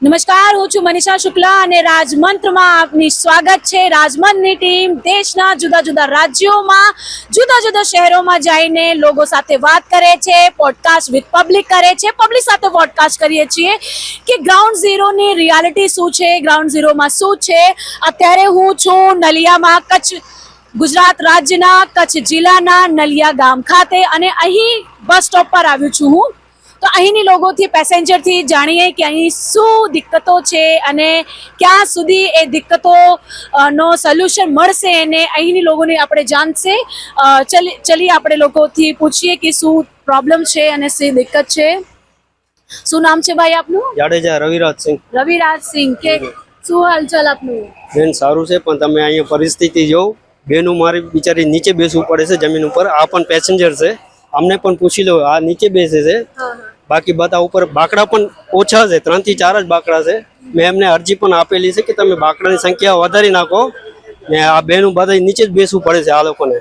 નમસ્કાર, હું છું મનીષા શુક્લા અને રાજમંત્રમાં આપની સ્વાગત છે। રાજમંત્રની ટીમ દેશના જુદા જુદા રાજ્યોમાં જુદા જુદા શહેરોમાં જઈને લોકો સાથે વાત કરે છે, પોડકાસ્ટ વિથ પબ્લિક કરે છે, પબ્લિક સાથે પોડકાસ્ટ કરીએ છીએ કે ગ્રાઉન્ડ ઝીરોની રિયાલિટી શું છે, ગ્રાઉન્ડ ઝીરોમાં શું છે। અત્યારે હું છું નલિયામાં, કચ્છ ગુજરાત રાજ્યના કચ્છ જિલ્લાના નલિયા ગામ ખાતે અને અહીં બસ સ્ટોપ પર આવ્યું છું હું। તો અહીંની લોકોથી પેસેન્જરથી જાણીએ કે અહીં શું દિક્કતો છે અને ક્યાં સુધી એ દિક્કતો નો સોલ્યુશન મળશે અને અહીંની લોકોને આપણે જાણશે। ચલીએ આપણે લોકોથી પૂછીએ કે શું પ્રોબ્લેમ છે અને શું દિક્કત છે। શું નામ છે ભાઈ આપનું? જાડેજા રવિરાજ સિંહ। રવિરાજ સિંહ કે શું હાલચાલ આપનું? બેન સારું છે, પણ તમે અહીંયા પરિસ્થિતિ જોવો, બેનું મારી બિચારી નીચે બેસવું પડે છે જમીન ઉપર। આ પણ પેસેન્જર છે, અમને પણ પૂછી લો, આ નીચે બેસે છે, બાકી બધા ઉપર બાકડા પણ ઓછા છે, 3 થી 4 જ બાકડા છે। મેં એમને અરજી પણ આપેલી છે કે તમે બાકડાની સંખ્યા વધારી નાખો ને આ બેનું બધા નીચે જ બેસવું પડે છે આ લોકોને।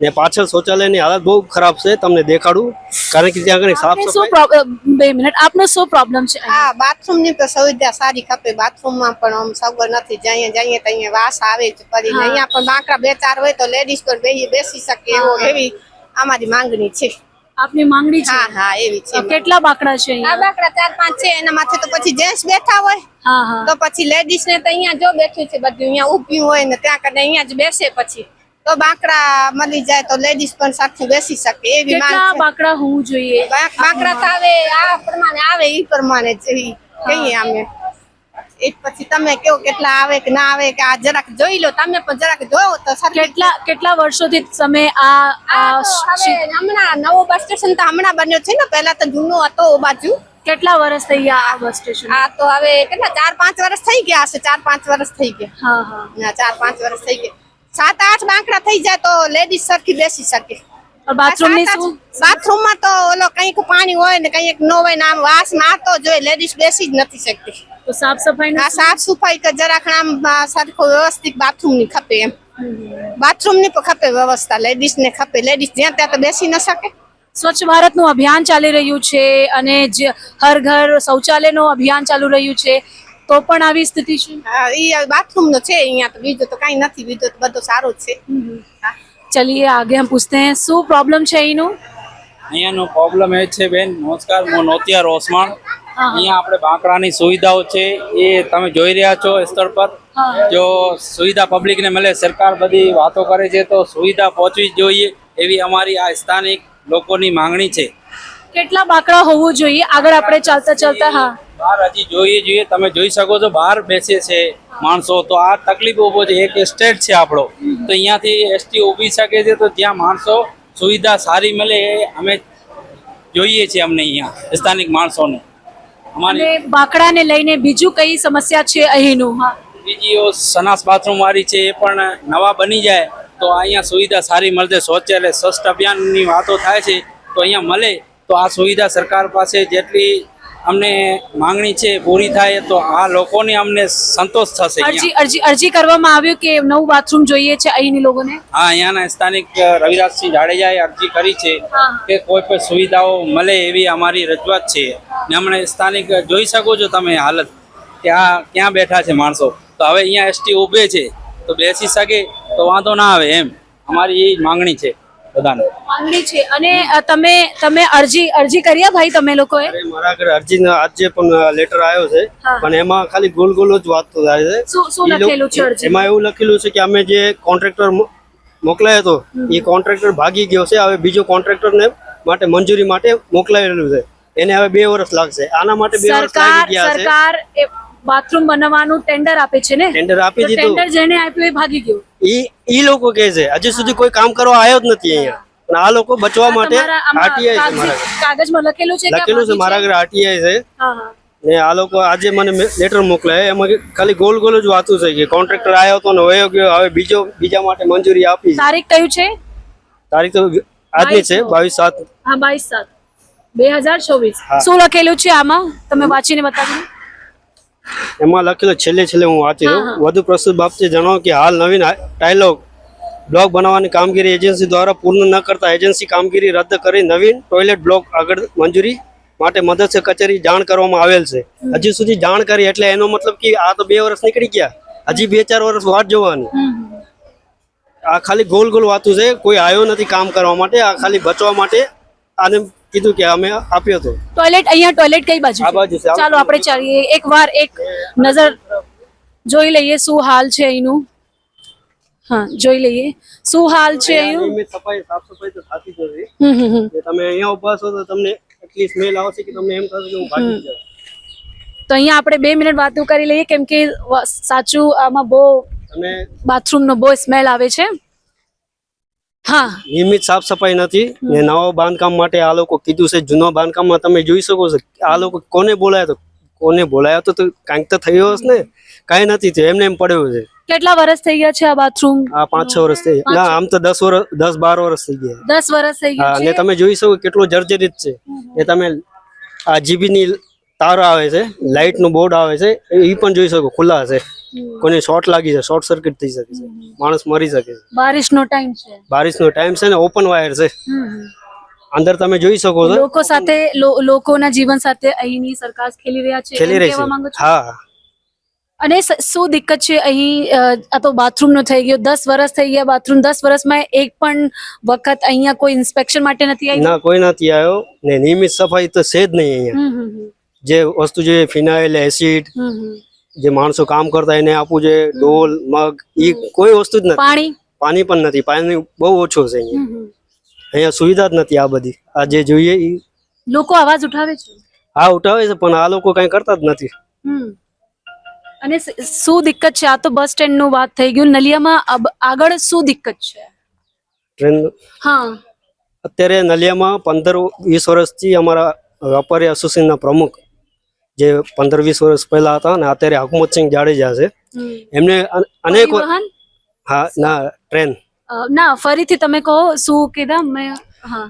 ને પાછળ શૌચાલયની હાલત બહુ ખરાબ છે, તમને દેખાડું, કારણ કે ત્યાં આગળ સાફ સફાઈ। 2 મિનિટ, આપનો શું પ્રોબ્લેમ છે? હા, બાથરૂમની તો સુવિધા સારી ખપે। બાથરૂમમાં પણ આમ સગવડ નથી, જઈએ ત્યાં વાસ આવે જ કરીને। અહીંયા પણ બાકડા 2-4 હોય તો લેડીઝ પણ બેસી શકે એવી અમારી માંગણી છે। આપની માંગણી છે? હા હા, એવી છે। કેટલા બાકડા છે આ અહીંયા? બાકડા 4-5 છે, એના માથે તો પછી જેન્ટ્સ બેઠા હોય, હા હા, તો પછી લેડીઝ ને તો અહીંયા જો બેઠી છે બધું, અહીંયા ઊભી હોય ને ત્યાં કને અહીંયા જ બેસે। પછી તો બાકડા મળી જાય તો લેડીઝ પણ સાથે બેસી શકે એવી માંગ કેટલા છે। બાકડા હોવું જોઈએ? બાકડા તો આવે આ પ્રમાણે આવે, ઈ પ્રમાણે જ કહીએ અમે। એક પછી તમે કેવો કેટલા આવે કે ના આવે કે આ જરાક જોઈ લો, તમે પણ જરાક જોવો તો કેટલા વર્ષોથી તમે આ હમણાં નવો બસ સ્ટેશન તો હમણાં બન્યો છે ને, પહેલા તો જૂનો હતો ઓ બાજુ। કેટલા વર્ષ થઈ ગયા આ બસ સ્ટેશન? આ તો હવે કેટલા 4-5 વર્ષ થઈ ગયા હશે, 4-5 વર્ષ થઈ ગયા। હા હા, 4-5 વર્ષ થઈ ગયા। 7-8 બાંકડા થઈ જાય તો લેડીઝ સરખી બેસી શકે। બાથરૂમ ની શું? બાથરૂમમાં તો ઓલો કંઈક પાણી હોય ને કંઈક ન હોય ને આમ વાસ મારતો જોઈએ, લેડીઝ બેસી જ નથી શકતી। તો સાફ સફાઈ આ સાફ સફાઈ કે જરાક આમ સરખો વ્યવસ્થિત બાથરૂમ ની ખપે એમ। બાથરૂમ ની પણ ખપે વ્યવસ્થા, લેડીઝ ને ખપે। લેડીઝ જ્યાં ત્યાં તો બેસી ન શકે। સ્વચ્છ ભારત નું અભિયાન ચાલી રહ્યું છે અને હર ઘર શૌચાલય નું અભિયાન ચાલુ રહ્યું છે, તો પણ આવી સ્થિતિ છે। હા, ઈ બાથરૂમ નો છે અહીંયા, તો બીજું તો કઈ નથી, બીજું તો બધું સારું જ છે। ચલિए आगे हम पूछते हैं શું પ્રોબ્લેમ છે અહીંનું? અહીંયાનો પ્રોબ્લેમ એ છે બેન, નમસ્કાર, હું નોતિયા રોસમાણ। અહીંયા આપણે બાંકડાની સુવિધાઓ છે એ તમે જોઈ રહ્યા છો સ્થળ પર। જો સુવિધા પબ્લિકને મળે, સરકાર બધી વાતો કરે છે તો સુવિધા પહોંચવી જ જોઈએ એવી અમારી આ સ્થાનિક લોકોની માંગણી છે। કેટલા બાકડા હોવું જોઈએ? આગળ આપણે ચાલતા ચાલતા, હા, બહાર હજી જોઈએ, તમે જોઈ શકો છો બહાર બેસે છે માણસો, તો આ તકલીફ ઉભો છે। એક સ્ટેટ છે આપણો, તો અહીંયાથી એસટી ઊભી શકે છે, તો ત્યાં માણસો સુવિધા સારી મળે એ અમે જોઈએ છીએ, અમને અહીંયા સ્થાનિક માણસોને। અને બાકડાને લઈને બીજું કઈ સમસ્યા છે અહીંનું? હા, બીજી સનાસ બાથરૂમ વાળી છે, એ પણ નવા બની જાય તો અહીંયા સુવિધા સારી મળશે। શૌચાલય સ્વચ્છ અભિયાનની વાતો થાય છે, તો અહીંયા મળે તો આ સુવિધા સરકાર પાસે જેટલી અમને માંગણી છે પૂરી થાય તો આ લોકોને અમને સંતોષ થશે। અરજી કરવામાં આવ્યું કે નવું બાથરૂમ જોઈએ છે અહીંની લોકોને? હા, અહીંયાના સ્થાનિક રવિરાજસિંહ જાડેજાએ અરજી કરી છે કે કોઈ પણ સુવિધાઓ મળે એવી અમારી રજૂઆત છે। ને હમણાં સ્થાનિક જોઈ શકો છો તમે હાલત કે આ ક્યાં બેઠા છે માણસો, તો હવે અહીંયા એસટી ઊભે છે તો બેસી શકે તો વાંધો ના આવે એમ અમારી એ માંગણી છે બધાને। માંગણી છે। અને તમે અરજી કર્યા ભાઈ તમે લોકોએ? અરે મારા ઘરે અરજી આજે પણ લેટર આવ્યો છે, પણ એમાં ખાલી ગોલ ગોલ જ વાત થાય છે। શું લખેલું છે અરજી? એમાં એવું લખેલું છે કે અમે જે કોન્ટ્રાક્ટર મોકલાયો હતો એ કોન્ટ્રાક્ટર ભાગી ગયો છે, હવે બીજો કોન્ટ્રાક્ટરને માટે મંજૂરી માટે મોકલાયેલું છે, એને હવે 2 વર્ષ લાગશે। આના માટે 2 વર્ષ લાગી ગયા છે। સરકાર બાથરૂમ બનાવવાનું ટેન્ડર આપે છે ને? ટેન્ડર આપી દીધું, ટેન્ડર જેને આપ્યું એ ભાગી ગયો। ઈ લોકો કહે છે હજી સુધી કોઈ કામ કરવા આવ્યો જ નથી અહીંયા, પણ આ લોકો બચવા માટે આરટીઆઈ છે, મારા કાગળમાં લખેલું છે મારા ઘરે આરટીઆઈ છે। હા હા, ને આ લોકો આજે મને લેટર મોકલાય, એમાં ખાલી ગોલ ગોલ જ વાતું છે કે કોન્ટ્રાક્ટર આવ્યો હતો ને વયો ગયો, હવે બીજા માટે મંજૂરી આપી। તારીખ કયું છે? તારીખ તો આજની છે 22/7। હા, 22/7/2024। શું લખેલું છે આમાં? તમે વાંચીને બતાવો। એમાં લખેલું છેલ્લે હું વાંચી દઉં। વધુ પ્રસ્તુત બાબતે જણાવો કે હાલ નવીન ટાઇલોગ બ્લોક બનાવવાની કામગીરી એજન્સી દ્વારા પૂર્ણ ન કરતા એજન્સી કામગીરી રદ કરી નવીન ટોયલેટ બ્લોક આગળ મંજૂરી માટે મદદ કચેરી જાણ કરવામાં આવેલ છે. હજી સુધી જાણ કરી એટલે એનો મતલબ કે આ તો 2 વર્ષ નીકળી ગયા, હજી 2-4 વર્ષ વાટ જોવાની. આ ખાલી ગોલ ગોલ વાતું છે, કોઈ આવ્યો નથી કામ કરવા માટે, આ ખાલી બચવા માટે આને કીધું કે અમે આપ્યો હતો. ટોયલેટ અહીંયા ટોયલેટ કઈ બાજુ આ બાજુ છે. ચાલો આપણે ચાલીએ એકવાર એક નજર જોઈ લઈએ શું હાલ છે અહીંનું. હા, જોઈ લઈએ શું હાલ છે અહીંનું. નિયમિત સફાઈ સાફ સફાઈ તો થતી જ નથી. હમ. જે તમે અહીંયા ઉભા છો તો તમને એટલી સ્મેલ આવશે કે તમને એમ થશે કે હું ભાગી જાઉં. તો અહીંયા આપણે 2 મિનિટ વાતો કરી લઈએ કેમ કે સાચું આમાં બહુ તમે બાથરૂમ નો બહુ સ્મેલ આવે છે. હા, નિયમિત સાફ સફાઈ નથી ને નવા બાંધકામ માટે આ લોકો કીધું છે. જૂના બાંધકામમાં તમે જોઈ શકો છો આ લોકો કોને બોલાયા તો કાંઈક તો થયો હશે ને, કાંઈ નથી થયું, એમને એમ પડ્યું છે. કેટલા વર્ષ થઈ ગયા છે આ બાથરૂમ? આ 5-6 વર્ષ થઈ ગયા. ના, આમ તો 10-12 વર્ષ થઈ ગયા. 10 વર્ષ થઈ હા, ગયા ને છે. તમે જોઈ શકો કેટલો જર્જરિત છે. એ તમે આ જીબી ની તાર આવે છે, લાઇટ નું બોર્ડ આવે છે, એ પણ જોઈ શકો ખુલ્લા છે. કોઈને શોર્ટ લાગી છે, શોર્ટ સર્કિટ થઈ શકે છે, માણસ મરી શકે છે. બારિશનો ટાઈમ છે. બારિશનો ટાઈમ છે ને ઓપન વાયર છે. અંદર તમે જોઈ શકો છો. લોકો સાથે લોકોના જીવન સાથે અહીંની સરકાર ખેલી રહ્યા છે ખેલી એમ રહી કહેવા છે. માંગો છો? હા, અને શું દિક્કત છે અહીં? આ તો બાથરૂમ નો થઈ ગયો, 10 વર્ષ થઈ ગયા બાથરૂમ. 10 વર્ષમાં એક પણ વખત અહીંયા કોઈ ઇન્સ્પેક્શન માટે નથી આવ્યું? ના, કોઈ નથી આવ્યો ને નિયમિત સફાઈ તો છે જ નહીં અહીંયા. જે વસ્તુ જોઈએ ફિનાઇલ, એસિડ, જે માણસો કામ કરતા એને આપવું છે, ડોલ, મગ, એ કોઈ વસ્તુ જ નથી. પાણી પણ નથી. પાણી બહુ ઓછો છે અહીંયા. અહીંયા સુવિધા જ નથી. આ બધી આ જે જોઈએ એ લોકો અવાજ ઉઠાવે છે. હા, ઉઠાવે છે પણ આ લોકો કઈ કરતા જ નથી. અને શું દિક્કત છે? આ તો બસ સ્ટેન્ડ નું વાત થઈ ગયું. નલિયામાં આગળ શું દિક્કત છે? ટ્રેન હા, અત્યારે નલિયામાં 15-20 વર્ષથી અમારા વેપારી એસોસિએશનના પ્રમુખ જે 15-20 વર્ષ પહેલા હતા ને અત્યારે હકુમતસિંહ જાડેજા છે. એમને અનેક પરિવહન? હા, ના, ટ્રેન. ના, ફરીથી તમે કહો શું કીધા મેં. હા,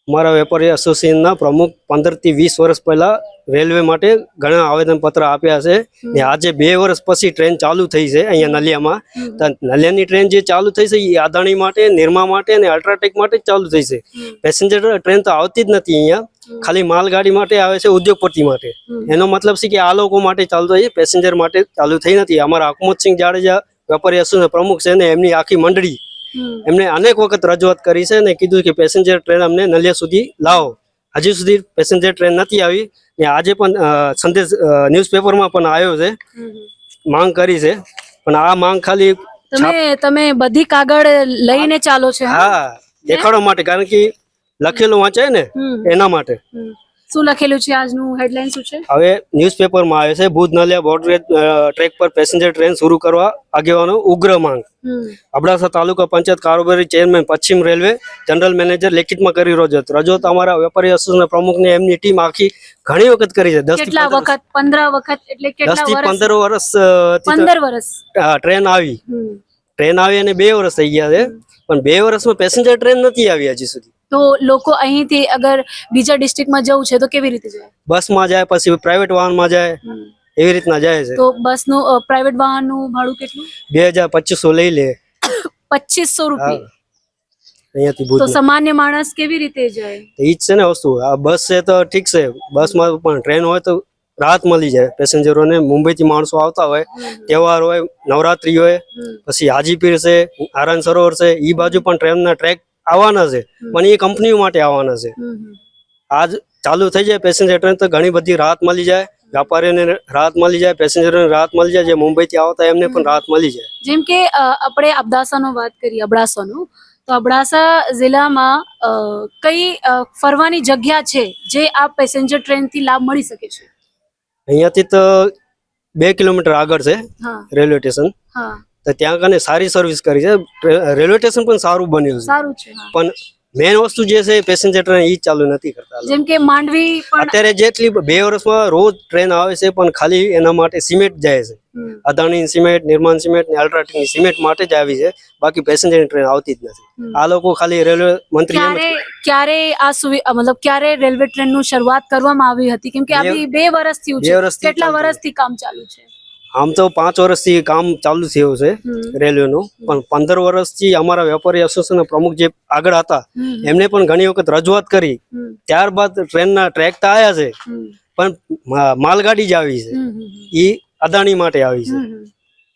અમારા વેપારી એસોસિએશનના પ્રમુખ 15-20 વર્ષ પહેલા રેલવે માટે ઘણા આવેદન પત્ર આપ્યા છે ને આજે 2 વર્ષ પછી ટ્રેન ચાલુ થઈ છે અહીંયા નલિયામાં. તો નલિયાની ટ્રેન જે ચાલુ થઈ છે એ અદાણી માટે, નિરમા માટે અને અલ્ટ્રાટેક માટે જ ચાલુ થઈ છે. પેસેન્જર ટ્રેન તો આવતી જ નથી અહીંયા. ખાલી માલગાડી માટે આવે છે, ઉદ્યોગપતિ માટે. એનો મતલબ છે કે આ લોકો માટે ચાલુ થઈ છે, પેસેન્જર માટે ચાલુ થઈ નથી. અમારા હકુમતસિંહ જાડેજા વેપારી એસોસિએશન પ્રમુખ છે ને એમની આખી મંડળી એમને અનેક વખત રજૂઆત કરી છે ને કીધું કે પેસેન્જર ટ્રેન અમને નલિયા સુધી લાવો. હજી સુધી પેસેન્જર ટ્રેન નથી આવી ને આજે પણ સંદેશ ન્યૂઝપેપરમાં પણ આવ્યો છે, માંગ કરી છે. પણ આ માંગ ખાલી તમે બધી કાગળ લઈને ચાલો છે? હા, દેખાડવા માટે, કારણ કે લખેલું વાંચાય ને એના માટે. શું લખેલું છે? આજનું હેડલાઇન શું છે? હવે ન્યૂઝપેપરમાં આવે છે ભુજ નલિયા બોર્ડરેજ ટ્રેક પર પેસેન્જર ટ્રેન શરૂ કરવા આગેવાનો ઉગ્ર માંગ. અબડાસા તાલુકા પંચાયત કારોબારી ચેરમેન પશ્ચિમ રેલવે જનરલ મેનેજર લેખિતમાં કરી રજૂઆત અમારા વેપારી એસોસિએશન પ્રમુખને એમની ટીમ આખી ઘણી વખત કરી છે. 10 કેટલા વખત? 15 વખત એટલે કેટલા વર્ષ? 15 વર્ષ 15 વર્ષ. ટ્રેન આવી અને 2 વર્ષ થઈ ગયા છે પણ 2 વર્ષમાં પેસેન્જર ટ્રેન નથી આવી હજી સુધી. તો લોકો અહીંથી અગર બીજા ડિસ્ટ્રિક્ટમાં જવું છે તો કેવી રીતે જાય? બસમાં જાય, પછી પ્રાઇવેટ વાહનમાં જાય, એવી રીતના જાય છે. તો બસનું પ્રાઇવેટ વાહનનું ભાડું કેટલું? 2200 લઈ લે. 2500 રૂપિયા અહીંયાથી તો ભુજ. સામાન્ય માણસ કેવી રીતે જાય? ઈ જ છે ને વસ્તુ. આ બસ છે તો ઠીક છે, બસમાં પણ ટ્રેન હોય તો રાહત મળી જાય પેસેન્જરોને. મુંબઈથી માણસો આવતા હોય, તહેવાર હોય, નવરાત્રી હોય, પછી હાજીપીર છે, આરાન સરોવર છે, ઈ બાજુ પણ ટ્રેનના ટ્રેક આવવાના છે પણ એ કંપનીઓ માટે આવવાના છે. આજ ચાલુ થઈ જાય પેસેન્જર ટ્રેન તો ઘણી બધી રાહત મળી જાય, વેપારીઓને રાહત મળી જાય, પેસેન્જરોને રાહત મળી જાય, જે મુંબઈથી આવતા એમને પણ રાહત મળી જાય. જેમ કે આપણે અબડાસાનો વાત કરીએ, અબડાસાનો, તો અબડાસા જિલ્લામાં કઈ ફરવાની જગ્યા છે જે આ પેસેન્જર ટ્રેનથી લાભ મળી શકે છે? અહીંયાથી તો 2 કિલોમીટર આગળ છે રેલવે સ્ટેશન. હા, તો ત્યાં કને સારી સર્વિસ કરી છે. રેલવે સ્ટેશન પણ સારું બન્યું છે. સારું છે. પણ મેન વસ્તુ જે છે પેસેન્જર ટ્રેન ઈ ચાલુ નથી કરતા. જેમ કે માંડવી પણ અત્યારે જેટલી 2 વર્ષમાં રોજ ટ્રેન આવે છે પણ ખાલી એના માટે સિમેન્ટ જાય છે. અદાણી સિમેન્ટ, નિર્માણ સિમેન્ટ ને અલ્ટ્રાટેકની સિમેન્ટ માટે જ આવી છે, બાકી પેસેન્જર ટ્રેન આવતી જ નથી. આ લોકો ખાલી રેલવે મંત્રી ક્યારે આ મતલબ ક્યારે રેલવે ટ્રેન નું શરૂઆત કરવામાં આવી હતી? કેમ કે આવી 2 વર્ષ થયું છે. કેટલા વર્ષથી કામ ચાલુ છે? આમ તો 5 વર્ષથી કામ ચાલુ થયું છે રેલવેનું, પણ 15 વર્ષથી અમારા વેપારી એસોસિએશનના પ્રમુખ જે આગળ હતા એમને પણ ઘણી વખત રજૂઆત કરી. ત્યારબાદ ટ્રેનના ટ્રેક તો આવ્યા છે, પણ માલગાડી જ આવી છે, એ અદાણી માટે આવી છે.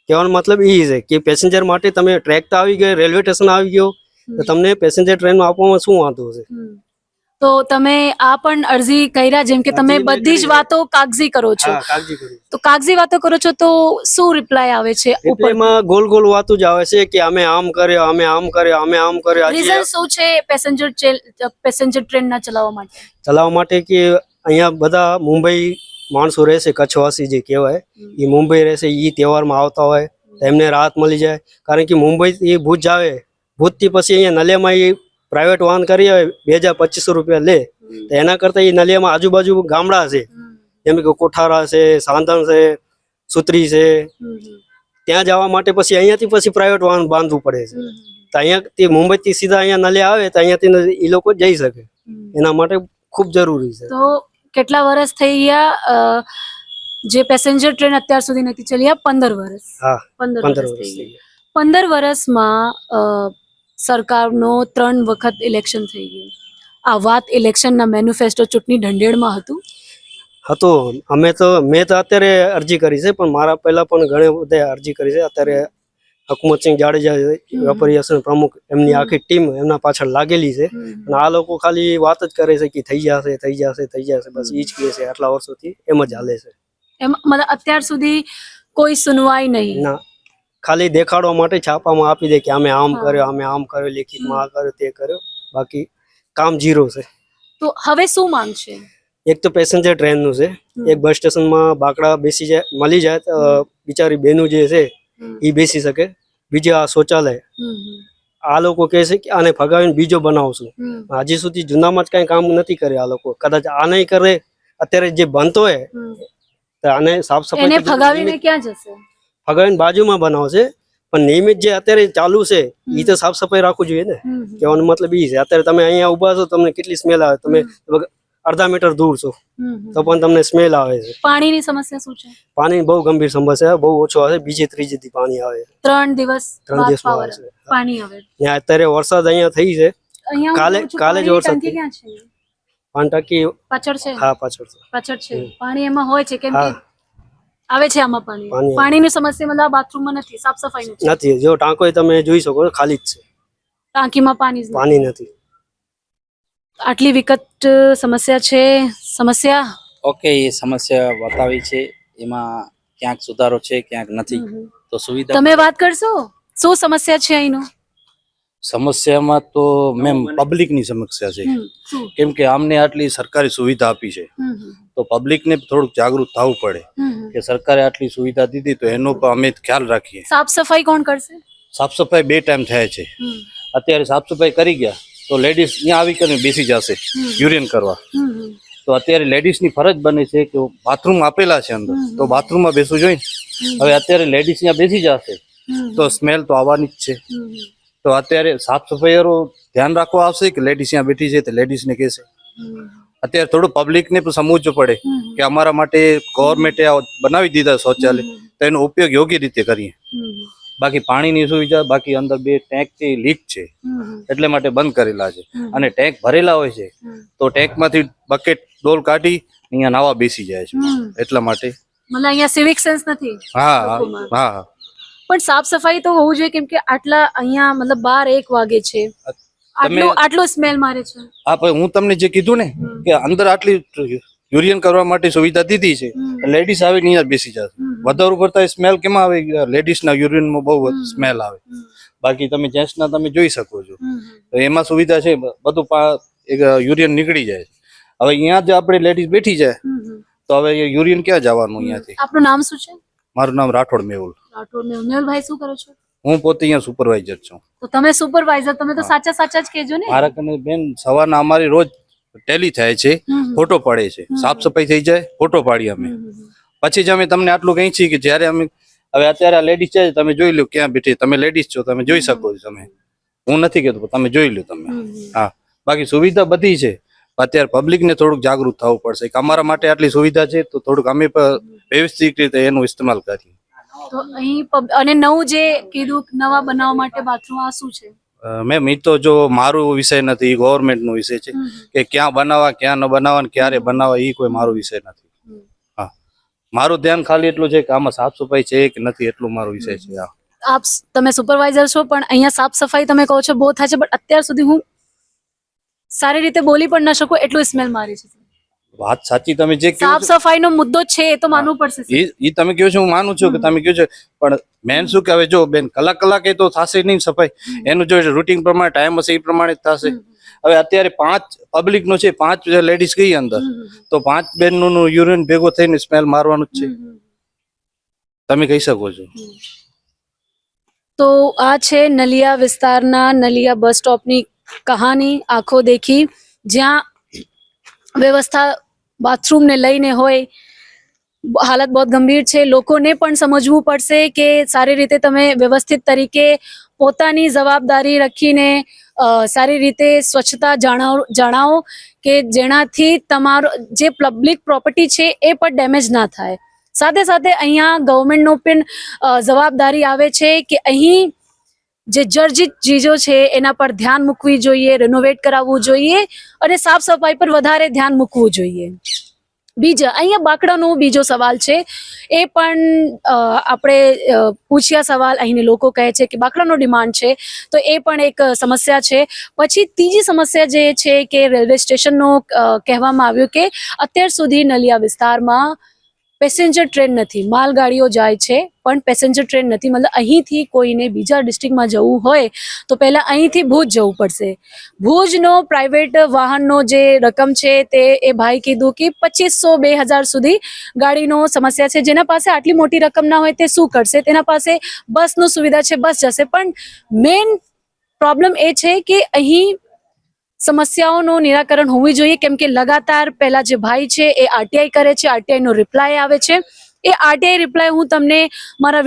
કહેવાનો મતલબ એ છે કે પેસેન્જર માટે તમે ટ્રેક તો આવી ગયો, રેલવે સ્ટેશન આવી ગયો, તો તમને પેસેન્જર ટ્રેનમાં આપવામાં શું વાંધો છે? તો તમે આ પણ અરજી કર્યા, જેમ કે તમે બધી જ વાતો કાગજી કરો છો, હા, કાળજી કરી. તો કાગજી વાતો કરો છો તો શું રિપ્લાય આવે છે ઉપર? એમાં ગોલ ગોલ વાતો જ આવે છે કે અમે આમ કર્યો, અમે આમ કર્યો, અમે આમ કર્યો. રીઝન શું છે પેસેન્જર ટ્રેન ના ચલાવવા માટે? કે અહીંયા બધા મુંબઈ માણસો રહેશે, કચ્છવાસી જે કહેવાય, એ મુંબઈ રહેશે, એ તહેવારમાં આવતા હોય તો એમને રાહત મળી જાય. કારણ કે મુંબઈ એ ભુજ આવે, ભુજથી પછી અહીંયા નલિયામાં એ પ્રાઇવેટ વાહન કરી આવે, 2200 રૂપિયા લે, તો એના કરતા એ નલિયામાં આજુબાજુ ગામડા છે, જેમ કે કોઠારા છે, સાંધણ છે, સુત્રી છે, ત્યાં જવા માટે પછી અહીંયાથી પછી પ્રાઇવેટ વાહન બાંધવું પડે છે. તો અહીંયાથી મુંબઈથી સીધા અહીંયા નલિયા આવે તો અહીંયાથી એ લોકો જઈ શકે, એના માટે ખૂબ જરૂરી છે. તો કેટલા વર્ષ થઈ ગયા જે પેસેન્જર ટ્રેન અત્યાર સુધી નથી ચલી? 15 વર્ષ. હા, 15 15 વર્ષ વર્ષ થઈ થઈ ગયા. ગયા. 15 વર્ષમાં સરકારનો 3 વખત ઇલેક્શન થઈ ગયું. આ વાત ઇલેક્શનના મેનિફેસ્ટો ચૂંટણી ઢંઢેડમાં હતું. મેં તો અત્યારે અરજી કરી છે, પણ મારા પહેલા પણ ઘણી બધા અરજી કરી છે. અત્યારે હકુમતસિંહ જાડેજા વેપારી એસોસિએશન પ્રમુખ, એમની આખી ટીમ એમના પાછળ લાગેલી છે. અને આ લોકો ખાલી વાત જ કરે છે કે થઈ જશે, થઈ જશે, થઈ જશે, બસ એ જ કહે છે. આટલા વર્ષોથી એમ જ હાલે છે. એમ મતલબ અત્યાર સુધી કોઈ સુનવાઈ નહીં. ના, ખાલી દેખાડવા માટે છાપામાં આપી દે કે અમે આમ કર્યો, અમે આમ કર્યો, લેખિતમાં આ કર્યો, તે કર્યો, બાકી કામ ઝીરો છે. તો હવે શું માંગ છે? એક તો પેસેન્જર ટ્રેનનું છે, એક બસ સ્ટેશનમાં બાકડા બેસી જાય, મળી જાય તો બિચારી બેનું જે છે એ બેસી શકે. બીજું આ શૌચાલય, આ લોકો કહે છે કે આને ફગાવીને બીજો બનાવશું. હજી સુધી જૂનામાં જ કઈ કામ નથી કરે આ લોકો. કદાચ આ નહીં કરે, અત્યારે જે બનતો હોય તો આને સાફ સફાઈ એને ફગાવીને ક્યાં જશે? ફગાવીને બાજુમાં બનાવશે, પણ નિયમિત જે અત્યારે ચાલુ છે એ તો સાફ સફાઈ રાખવું જોઈએ ને. કહેવાનો મતલબ એ છે. અત્યારે તમે અહીંયા ઉભા છો, તમને કેટલી સ્મેલ આવે, તમે અડધા મીટર દૂર છો તો પણ તમને સ્મેલ આવે છે. પાણીની સમસ્યા શું છે? પાણીની બહુ ગંભીર સમસ્યા, બહુ ઓછો આવે, બીજી ત્રીજી દી પાણી આવે. 3 દિવસમાં આવે છે પાણી. હવે ત્યાં અત્યારે વરસાદ અહીંયા થઈ છે, કાલે જ વરસાદ ટાંકી ક્યાં છે? ટાંકી પાછળ છે. હા, પાછળ છે. પાણી એમાં હોય છે, કેમ કે આવે છે આમાં પાણી. પાણી. પાણીની સમસ્યા મતલબ બાથરૂમમાં નથી, સાફ સફાઈ નથી. જો ટાંકો તમે જોઈ શકો છો, ખાલી જ છે, ટાંકીમાં પાણી નથી. આટલી વિકટ સમસ્યા છે. ઓકે, એ સમસ્યા બતાવી છે, એમાં ક્યાંક સુધારો છે, ક્યાંક નથી. તો સુવિધા તમે વાત કરશો, શું સમસ્યા છે અહીંનો? સમસ્યામાં તો મેમ પબ્લિકની સમસ્યા છે, કેમ કે આમને આટલી સરકારી સુવિધા આપી છે, તો પબ્લિકને થોડુંક જાગૃત થવું પડે કે સરકારે આટલી સુવિધા દીધી તો એનો પણ અમે ખ્યાલ રાખીએ. સાફ સફાઈ કોણ કરશે? સાફ સફાઈ 2 ટાઈમ થાય છે. અત્યારે સાફ સફાઈ કરી ગયા તો લેડીઝ અહીંયા આવી કરીને બેસી જશે યુરિન કરવા. તો અત્યારે લેડીઝની ફરજ બને છે કે બાથરૂમ આપેલા છે અંદર, તો બાથરૂમમાં બેસવું જોઈએ. હવે અત્યારે લેડીઝ અહીંયા બેસી જશે તો સ્મેલ તો આવવાની જ છે. તો અત્યારે સાફ સફાઈઓ ધ્યાન રાખવા આવશે કે લેડીઝ અહીંયા બેઠી છે તો લેડીઝને કહેશે. અત્યારે થોડું પબ્લિકને પણ સમજવું પડે કે અમારા માટે ગવર્મેન્ટે બનાવી દીધા શૌચાલય, તો એનો ઉપયોગ યોગ્ય રીતે કરીએ. બાકી પાણીની સુવિધા, બાકી અંદર 2 ટેન્ક છે, લીક છે, એટલે માટે બંધ કરેલા છે. અને ટેન્ક ભરેલા હોય છે તો ટેન્કમાંથી બકેટ ડોલ કાઢી અહીંયા નાવા બેસી જાય છે, એટલા માટે. મને અહીંયા સિવિક સેન્સ નથી. હા હા. પણ સાફ સફાઈ તો હોવું જોઈએ, કેમ કે આટલા અહીંયા મતલબ 12-1 વાગે છે, આટલો સ્મેલ મારે છે. હા, પણ હું તમને જે કીધું ને કે અંદર આટલી યુરિયન કરવા માટે સુવિધા દીધી છે, લેડીઝ આવીને અહીંયા બેસી જશે. વધારે પડતા સ્મેલ કેમ આવે? લેડીઝના યુરિનમાં બહુ સ્મેલ આવે. બાકી તમે જેન્ટ્સના તમે જોઈ શકો છો, તો એમાં સુવિધા છે, બધું યુરિયન નીકળી જાય. હવે અહીંયા જ આપણે લેડીઝ બેઠી જાય તો હવે યુરિયન ક્યાં જવાનું અહીંયાથી? આપનું નામ શું છે? મારું નામ રાઠોડ મેહુલ. મેહુલભાઈ, શું કરો છો? હું પોતે અહીંયા સુપરવાઇઝર છું. તો તમે સુપરવાઇઝર, તમે તો સાચા જ કહેજો ને. મારા કને બેન સવારના અમારી રોજ ટેલી થાય છે, ફોટો પાડે છે, સાફ સફાઈ થઈ જાય, ફોટો પાડીએ અમે. પછી જ અમે તમને આટલું કહી છીએ કે જ્યારે અમે હવે અત્યારે આ લેડીઝ છે, તમે જોઈ લો ક્યાં બેઠી. તમે લેડીઝ છો, તમે જોઈ શકો છો. તમે, હું નથી કહેતો, તમે જોઈ લો તમે. હા, બાકી સુવિધા બધી છે. અત્યારે પબ્લિકને થોડુંક જાગૃત થવું પડશે કે અમારા માટે આટલી સુવિધા છે, તો થોડુંક અમે પણ વ્યવસ્થિત રીતે એનો ઇસ્તેમાલ કરીએ. તો અહીં અને નવું જે કીધું નવા બનાવવા માટે બાથરૂમ આ શું છે? મેમ એ તો જો મારું વિષય નથી, એ ગવર્મેન્ટનો વિષય છે કે ક્યાં બનાવવા ક્યાં ન બનાવવા ને ક્યારે બનાવવા, એ કોઈ મારો વિષય નથી. હા, મારું ધ્યાન ખાલી એટલું છે કે આમાં સાફ સફાઈ છે કે નથી, એટલું મારો વિષય છે. હા, તમે સુપરવાઇઝર છો પણ અહીંયા સાફ સફાઈ તમે કહો છો બહુ થાય છે, બટ અત્યાર સુધી હું સારી રીતે બોલી પણ ન શકું એટલું સ્મેલ મારી છે. વાત સાચી, તમે જે કહો સાફ છો સફાઈનો મુદ્દો છે એ તો માનવું પડશે. એ તમે કહો છો હું માનું છું કે તમે કહો છો, પણ મેન શું કે હવે જો બેન કલાકે તો થશે નહીં સફાઈ, એનું જો રૂટીન પ્રમાણે ટાઈમ હશે એ પ્રમાણે જ થશે. હવે અત્યારે 5 પબ્લિક નો છે, 5 લેડીઝ ગઈ અંદર, તો 5 બેનનું યુરિન ભેગો થઈને સ્મેલ મારવાનું જ છે, તમે કહી શકો છો. તો આ છે નલિયા વિસ્તારના નલિયા બસ સ્ટોપની કહાની, આંખો દેખી, જ્યાં વ્યવસ્થા બાથરૂમને લઈને હોય, હાલત બહુ ગંભીર છે. લોકોને પણ સમજવું પડશે કે સારી રીતે તમે વ્યવસ્થિત તરીકે પોતાની જવાબદારી રાખીને સારી રીતે સ્વચ્છતા જણાવો કે જેનાથી તમારો જે પબ્લિક પ્રોપર્ટી છે એ પણ ડેમેજ ના થાય. સાથે સાથે અહીંયા ગવર્મેન્ટનો પણ જવાબદારી આવે છે કે અહીં જે જર્જિત ચીજો છે એના પર ધ્યાન મૂકવી જોઈએ, રેનોવેટ કરાવવું જોઈએ અને સાફ સફાઈ પર વધારે ધ્યાન મૂકવું જોઈએ. અહીંયા બાકડાનો બીજો સવાલ છે, એ પણ આપણે પૂછ્યા સવાલ, અહીં લોકો કહે છે કે બાકડાનો ડિમાન્ડ છે, તો એ પણ એક સમસ્યા છે. પછી ત્રીજી સમસ્યા જે છે કે રેલવે સ્ટેશનનો કહેવામાં આવ્યું કે અત્યાર સુધી નલિયા વિસ્તારમાં પેસેન્જર ટ્રેન નથી, માલગાડીઓ જાય છે પણ પેસેન્જર ટ્રેન નથી. મતલબ અહીંથી કોઈને બીજા ડિસ્ટ્રિક્ટમાં જવું હોય તો પહેલાં અહીંથી ભુજ જવું પડશે. ભુજનો પ્રાઇવેટ વાહનનો જે રકમ છે તે એ ભાઈ કીધું કે 2500-2000 સુધી ગાડીનો સમસ્યા છે. જેના પાસે આટલી મોટી રકમ ના હોય તે શું કરશે? તેના પાસે બસનું સુવિધા છે, બસ જશે. પણ મેઇન પ્રોબ્લેમ એ છે કે અહીં સમસ્યાઓનું નિરાકરણ હોવી જોઈએ, કેમ કે લગાતાર પહેલા જે ભાઈ છે એ આરટીઆઈ કરે છે, આરટીઆઈ નો રિપ્લાય આવે છે. એ આરટીઆઈ રિપ્લાય હું તમને મારા